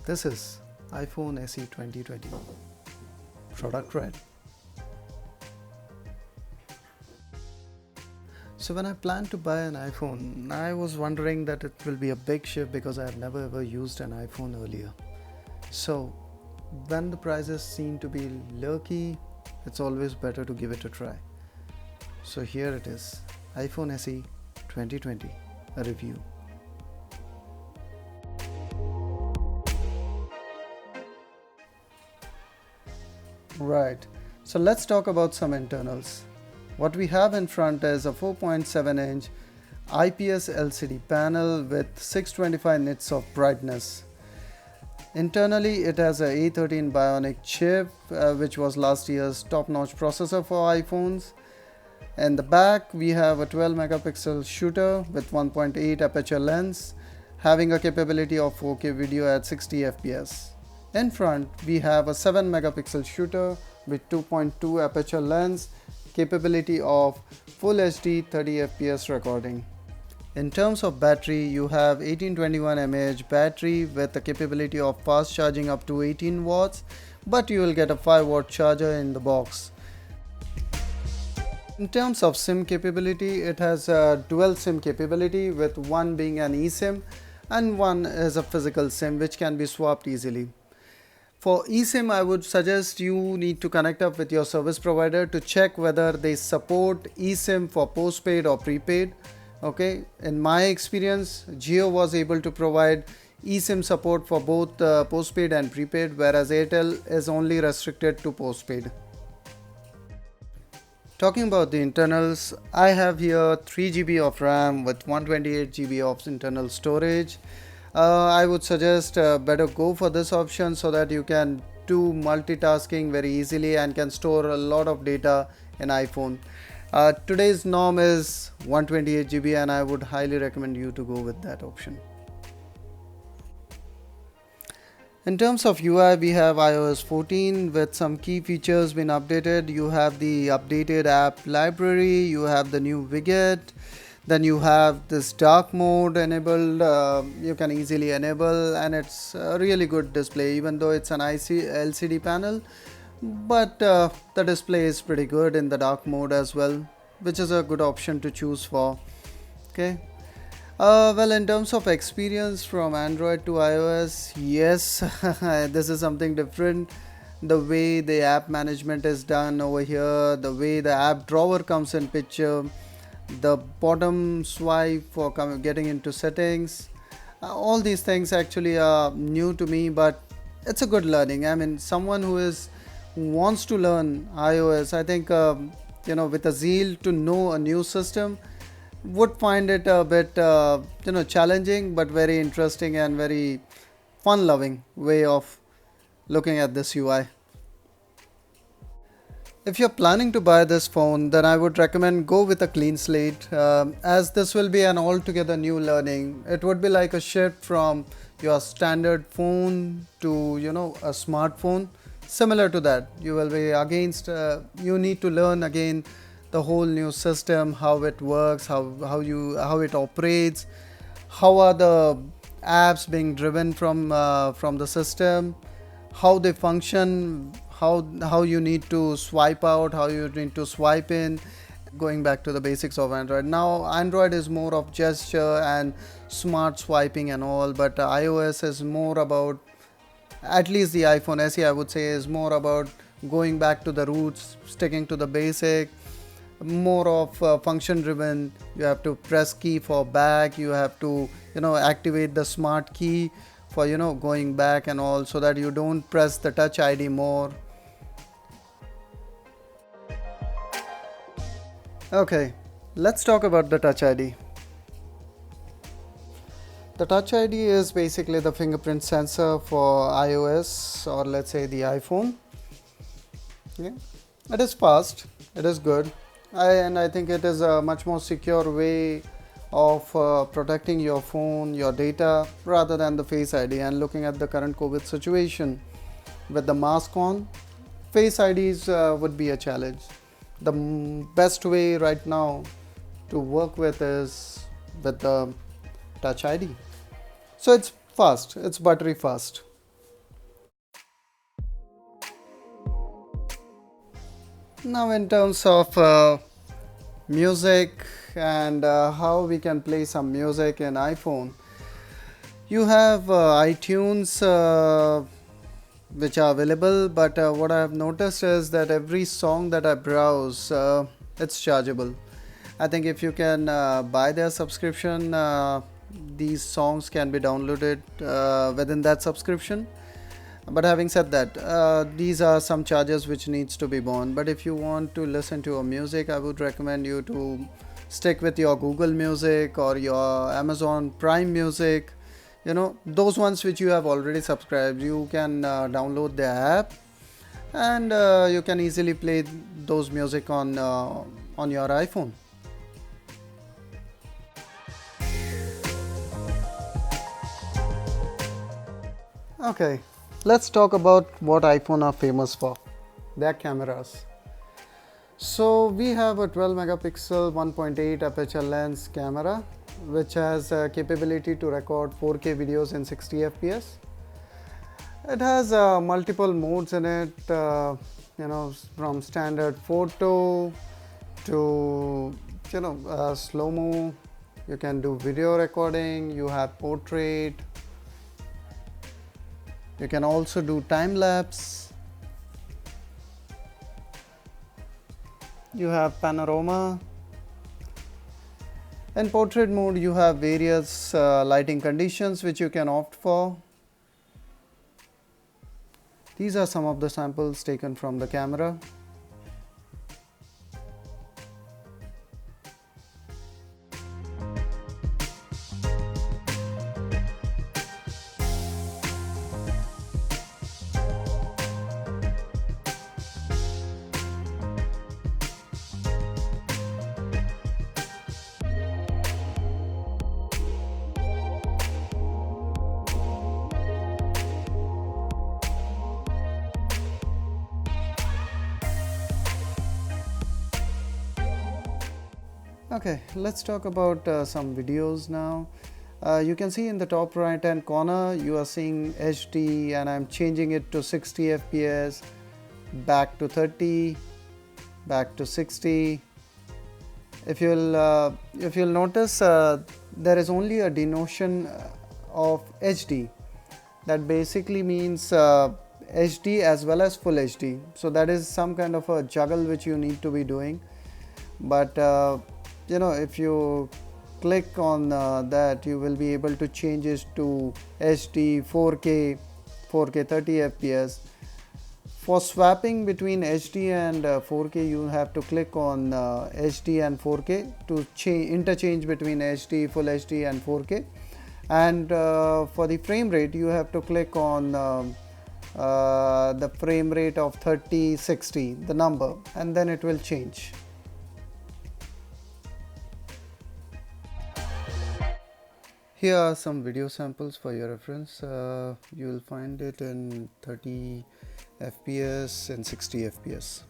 This is iPhone SE 2020. Product red. So when I planned to buy an iPhone, I was wondering that it will be a big shift because I have never ever used an iPhone earlier. So when the prices seem to be lurky, it's always better to give it a try. So here it is, iPhone SE 2020, a review. Right, so let's talk about some internals. What we have in front is a 4.7-inch IPS LCD panel with 625 nits of brightness. Internally, it has a A13 bionic chip, which was last year's top-notch processor for iPhones. In the back, we have a 12 megapixel shooter with 1.8 aperture lens, having a capability of 4K video at 60 fps. In front, we have a 7 megapixel shooter with 2.2 aperture lens, capability of Full HD 30 fps recording. In terms of battery, you have 1821 mAh battery with the capability of fast charging up to 18 watts, but you will get a 5-watt charger in the box. In terms of SIM capability, it has a dual SIM capability, with one being an eSIM and one is a physical SIM which can be swapped easily. For eSIM, I would suggest you need to connect up with your service provider to check whether they support eSIM for postpaid or prepaid. Okay, in my experience, Jio was able to provide eSIM support for both postpaid and prepaid, whereas Airtel is only restricted to postpaid. Talking about the internals, I have here 3 GB of RAM with 128 GB of internal storage. I would suggest better go for this option so that you can do multitasking very easily and can store a lot of data in iPhone. Today's norm is 128 GB and I would highly recommend you to go with that option. In terms of UI, we have iOS 14 with some key features been updated. You have the updated app library, you have the new widget, then you have this dark mode enabled. You can easily enable, and it's a really good display even though it's an LCD panel, but the display is pretty good in the dark mode as well, which is a good option to choose for. Okay. Well, in terms of experience from Android to iOS, yes, this is something different. The way the app management is done over here, the way the app drawer comes in picture, the bottom swipe for getting into settings, all these things actually are new to me, but it's a good learning. I mean, someone who wants to learn iOS, I think with a zeal to know a new system, would find it a bit challenging, but very interesting and very fun loving way of looking at this UI. If you're planning to buy this phone, then I would recommend go with a clean slate, as this will be an altogether new learning. It would be like a shift from your standard phone to a smartphone. Similar to that, you will be you need to learn again the whole new system, how it works, how it operates, how are the apps being driven from the system, how they function, how you need to swipe out, how you need to swipe in, going back to the basics of Android. Now Android is more of gesture and smart swiping and all, but iOS is more about, at least the iPhone SE I would say, is more about going back to the roots, sticking to the basic, more of function driven. You have to press key for back, you have to activate the smart key for going back and all, so that you don't press the touch ID more. Okay, let's talk about the touch ID. The touch ID is basically the fingerprint sensor for iOS, or let's say the iPhone. Yeah. It is fast, it is good, and I think it is a much more secure way of protecting your phone, your data, rather than the Face ID. And looking at the current COVID situation with the mask on, Face IDs would be a challenge. The best way right now to work with is with the Touch ID. So it's fast, it's buttery fast. Now, in terms of music and how we can play some music in iPhone, you have iTunes, which are available, but what I have noticed is that every song that I browse, it's chargeable. I think if you can buy their subscription, these songs can be downloaded within that subscription. But having said that, these are some charges which needs to be borne. But if you want to listen to a music, I would recommend you to stick with your Google Music or your Amazon Prime Music. You know, those ones which you have already subscribed, you can download the app, and you can easily play those music on your iPhone. Okay, let's talk about what iPhone are famous for. Their cameras. So we have a 12 megapixel 1.8 aperture lens camera which has a capability to record 4K videos in 60 fps. It has multiple modes in it, from standard photo to slow mo. You can do video recording. You have portrait. You can also do time lapse. You have panorama. In portrait mode, you have various lighting conditions which you can opt for. These are some of the samples taken from the camera. Okay, let's talk about some videos now. You can see in the top right hand corner you are seeing HD, and I'm changing it to 60 fps, back to 30, back to 60. If you'll notice, there is only a denotation of HD. That basically means HD as well as full HD. So that is some kind of a juggle which you need to be doing. But if you click on that, you will be able to change it to HD, 4K, 4K 30 fps. For swapping between HD and 4K, you have to click on HD and 4K to interchange between HD, full HD and 4K. And for the frame rate, you have to click on the frame rate of 30, 60, the number, and then it will change. Here are some video samples for your reference. You will find it in 30 fps and 60 fps.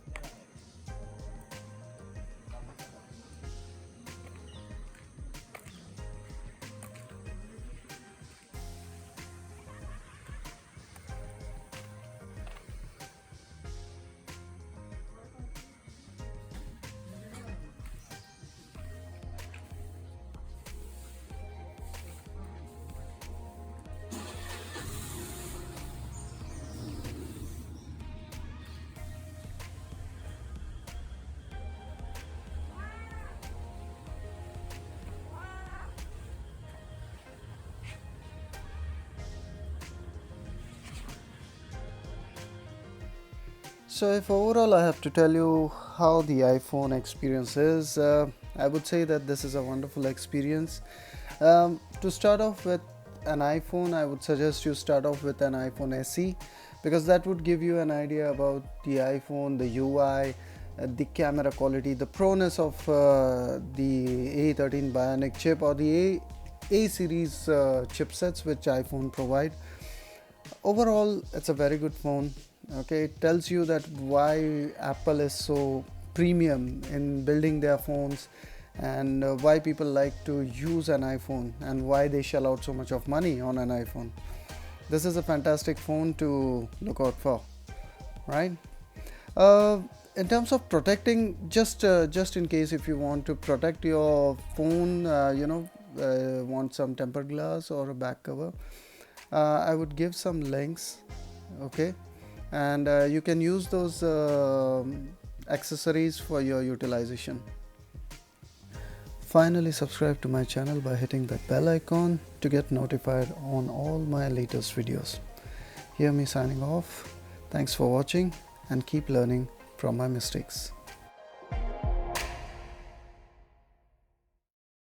So if overall I have to tell you how the iPhone experience is, I would say that this is a wonderful experience. To start off with an iPhone, I would suggest you start off with an iPhone SE, because that would give you an idea about the iPhone, the UI, the camera quality, the proness of the A13 bionic chip or the A series chipsets which iPhone provide. Overall, it's a very good phone. Okay, it tells you that why Apple is so premium in building their phones, and why people like to use an iPhone, and why they shell out so much of money on an iPhone. This is a fantastic phone to look out for, right? In terms of protecting, just in case if you want to protect your phone, want some tempered glass or a back cover, I would give some links. Okay, and you can use those accessories for your utilization. Finally, subscribe to my channel by hitting that bell icon to get notified on all my latest videos. Hear me signing off. Thanks for watching and keep learning from my mistakes.